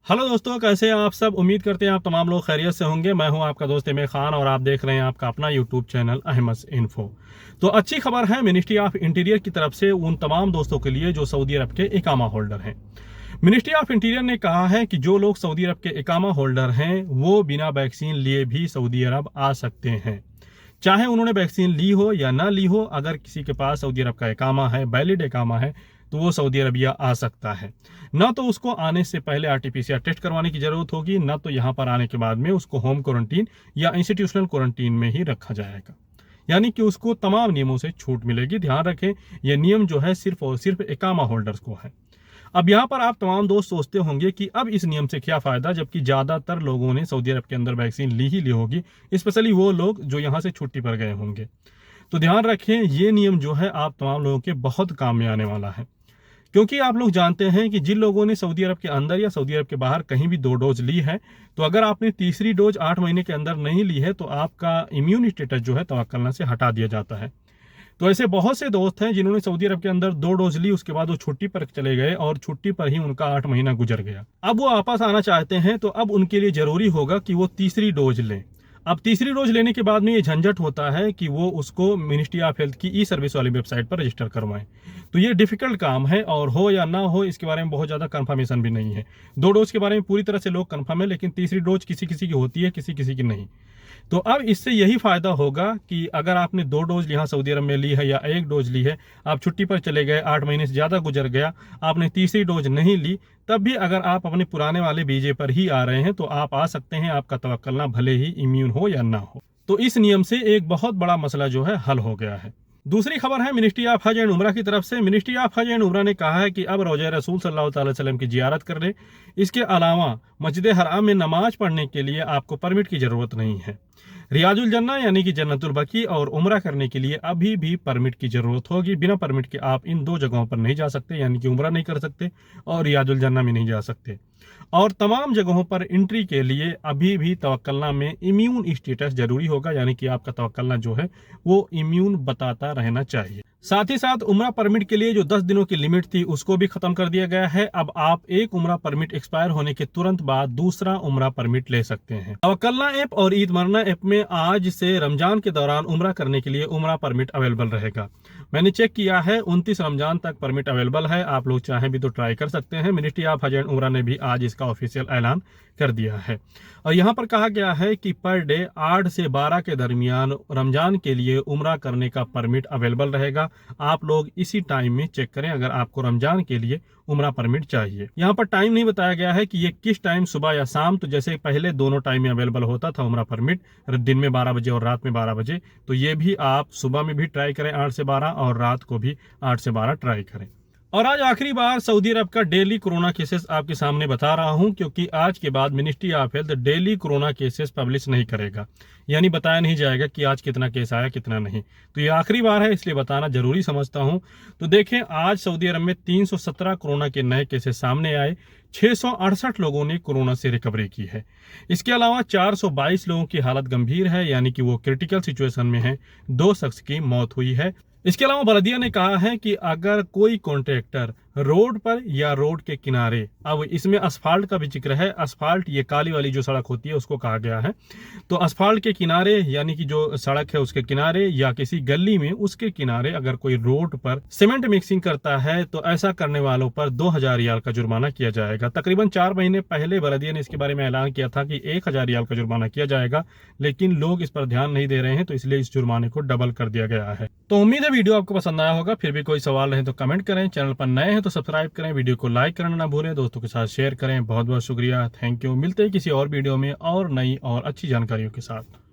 Hello दोस्तों, कैसे हैं आप सब। उम्मीद करते हैं आप तमाम लोग खैरियत से होंगे। मैं हूं आपका दोस्त इमरान खान और आप देख रहे हैं आपका अपना यूट्यूब चैनल अहमद इन्फो। तो अच्छी खबर है मिनिस्ट्री ऑफ इंटीरियर की तरफ से उन तमाम दोस्तों के लिए जो सऊदी अरब के इकामा होल्डर हैं। मिनिस्ट्री ऑफ इंटीरियर ने कहा है कि जो लोग सऊदी अरब के इकामा होल्डर हैं वो बिना वैक्सीन लिए भी सऊदी अरब आ सकते हैं, चाहे उन्होंने वैक्सीन ली हो या ना ली हो। अगर किसी के पास सऊदी अरब का इकामा है, वैलिड इकामा है, तो वो सऊदी अरबिया आ सकता है। ना तो उसको आने से पहले आरटीपीसीआर टेस्ट करवाने की जरूरत होगी, ना तो यहाँ पर आने के बाद में उसको होम क्वारंटीन या इंस्टीट्यूशनल क्वारंटीन में ही रखा जाएगा। यानी कि उसको तमाम नियमों से छूट मिलेगी। ध्यान रखें, यह नियम जो है सिर्फ और सिर्फ इकामा होल्डर्स को है। अब यहाँ पर आप तमाम दोस्त सोचते होंगे कि अब इस नियम से क्या फायदा, जबकि ज्यादातर लोगों ने सऊदी अरब के अंदर वैक्सीन ली होगी, स्पेशली वो लोग जो यहाँ से छुट्टी पर गए होंगे। तो ध्यान रखें, ये नियम जो है आप तमाम लोगों के बहुत काम में आने वाला है, क्योंकि आप लोग जानते हैं कि जिन लोगों ने सऊदी अरब के अंदर या सऊदी अरब के बाहर कहीं भी 2 डोज ली है, तो अगर आपने तीसरी डोज 8 महीने के अंदर नहीं ली है तो आपका इम्यून स्टेटस जो है तवक्कुल से हटा दिया जाता है। तो ऐसे बहुत से दोस्त हैं जिन्होंने सऊदी अरब के अंदर 2 डोज ली, उसके बाद वो छुट्टी पर चले गए और छुट्टी पर ही उनका 8 महीना गुजर गया। अब वो वापस आना चाहते हैं, तो अब उनके लिए जरूरी होगा कि वो तीसरी डोज लें। अब तीसरी डोज लेने के बाद में ये झंझट होता है कि वो उसको मिनिस्ट्री ऑफ हेल्थ की ई सर्विस वाली वेबसाइट पर रजिस्टर करवाएं। तो ये डिफिकल्ट काम है और हो या ना हो इसके बारे में बहुत ज़्यादा कंफर्मेशन भी नहीं है। 2 डोज के बारे में पूरी तरह से लोग कंफर्म है, लेकिन तीसरी डोज किसी किसी की होती है, किसी किसी की नहीं। तो अब इससे यही फायदा होगा कि अगर आपने 2 डोज यहाँ सऊदी अरब में ली है या 1 डोज ली है, आप छुट्टी पर चले गए, 8 महीने से ज़्यादा गुजर गया, आपने तीसरी डोज नहीं ली, तब भी अगर आप अपने पुराने वाले वीजे पर ही आ रहे हैं तो आप आ सकते हैं। आपका तवक्कुल ना भले ही इम्यून हो या ना हो। तो इस नियम से एक बहुत बड़ा मसला जो है हल हो गया है। दूसरी खबर है मिनिस्ट्री ऑफ हज एंड उमरा की तरफ से। मिनिस्ट्री ऑफ हज एंड उमरा ने कहा है कि अब रोज़ा रसूल सल्लल्लाहु अलैहि वसल्लम की जियारत कर ले। इसके अलावा मस्जिद हराम में नमाज पढ़ने के लिए आपको परमिट की जरूरत नहीं है। रियाजुल जन्ना यानी कि जन्नतुल बकी और उमरा करने के लिए अभी भी परमिट की जरूरत होगी। बिना परमिट के आप इन 2 जगहों पर नहीं जा सकते, यानी कि उमरा नहीं कर सकते और रियाजुल जन्ना में नहीं जा सकते। और तमाम जगहों पर एंट्री के लिए अभी भी तवक्कुल में इम्यून स्टेटस जरूरी होगा, यानी कि आपका तवक्कुल जो है वो इम्यून बताता रहना चाहिए। साथ ही साथ उमरा परमिट के लिए जो 10 दिनों की लिमिट थी उसको भी खत्म कर दिया गया है। अब आप एक उमरा परमिट एक्सपायर होने के तुरंत बाद दूसरा उमरा परमिट ले सकते हैं। तवक्कुल ऐप और ईद मरना ऐप में आज से रमजान के दौरान उमरा करने के लिए उमरा परमिट अवेलेबल रहेगा। मैंने चेक किया है, 29 रमजान तक परमिट अवेलेबल है। आप लोग चाहें भी तो ट्राई कर सकते हैं। मिनिस्ट्री ऑफ हज एंड उमरा ने भी आज इसका ऑफिशियल ऐलान कर दिया है और यहाँ पर कहा गया है कि पर डे 8 से 12 के दरमियान रमजान के लिए उमरा करने का परमिट अवेलेबल रहेगा। आप लोग इसी टाइम में चेक करें अगर आपको रमजान के लिए उमरा परमिट चाहिए। यहाँ पर टाइम नहीं बताया गया है कि ये किस टाइम, सुबह या शाम। तो जैसे पहले दोनों टाइम में अवेलेबल होता था उमरा परमिट, दिन में 12 बजे और रात में 12 बजे, तो ये भी आप सुबह में भी ट्राई करें 8 से 12 और रात को भी 8 से 12 ट्राई करें। और आज आखिरी बार सऊदी अरब का डेली कोरोना केसेस आपके सामने बता रहा हूं, क्योंकि आज के बाद ministry of health daily corona cases publish नहीं करेगा, यानी बताया नहीं जाएगा कि आज कितना केस आया कितना नहीं। तो ये आखिरी बार है, इसलिए बताना जरूरी समझता हूं। तो देखें, आज सऊदी अरब में 317 कोरोना के नए केसेस सामने आए। 668 लोगों ने कोरोना से रिकवरी की है। इसके अलावा 422 लोगों की हालत गंभीर है, यानी कि वो क्रिटिकल सिचुएशन में है। 2 शख्स की मौत हुई है। इसके अलावा बलदिया ने कहा है कि अगर कोई कॉन्ट्रैक्टर रोड पर या रोड के किनारे, अब इसमें असफाल्ट का भी जिक्र है। असफाल्ट ये काली वाली जो सड़क होती है उसको कहा गया है। तो असफाल्ट के किनारे यानी कि जो सड़क है उसके किनारे या किसी गली में उसके किनारे अगर कोई रोड पर सीमेंट मिक्सिंग करता है तो ऐसा करने वालों पर 2000 रियाल का जुर्माना किया जाएगा। तकरीबन 4 महीने पहले बलदिया ने इसके बारे में ऐलान किया था कि 1000 रियाल का जुर्माना किया जाएगा, लेकिन लोग इस पर ध्यान नहीं दे रहे हैं, तो इसलिए इस जुर्माने को डबल कर दिया गया है। तो उम्मीद है वीडियो आपको पसंद आया होगा। फिर भी कोई सवाल रहे तो कमेंट करें। चैनल पर नए हैं तो सब्सक्राइब करें, वीडियो को लाइक करना ना भूलें, दोस्तों के साथ शेयर करें। बहुत बहुत शुक्रिया, थैंक यू। मिलते हैं किसी और वीडियो में और नई और अच्छी जानकारियों के साथ।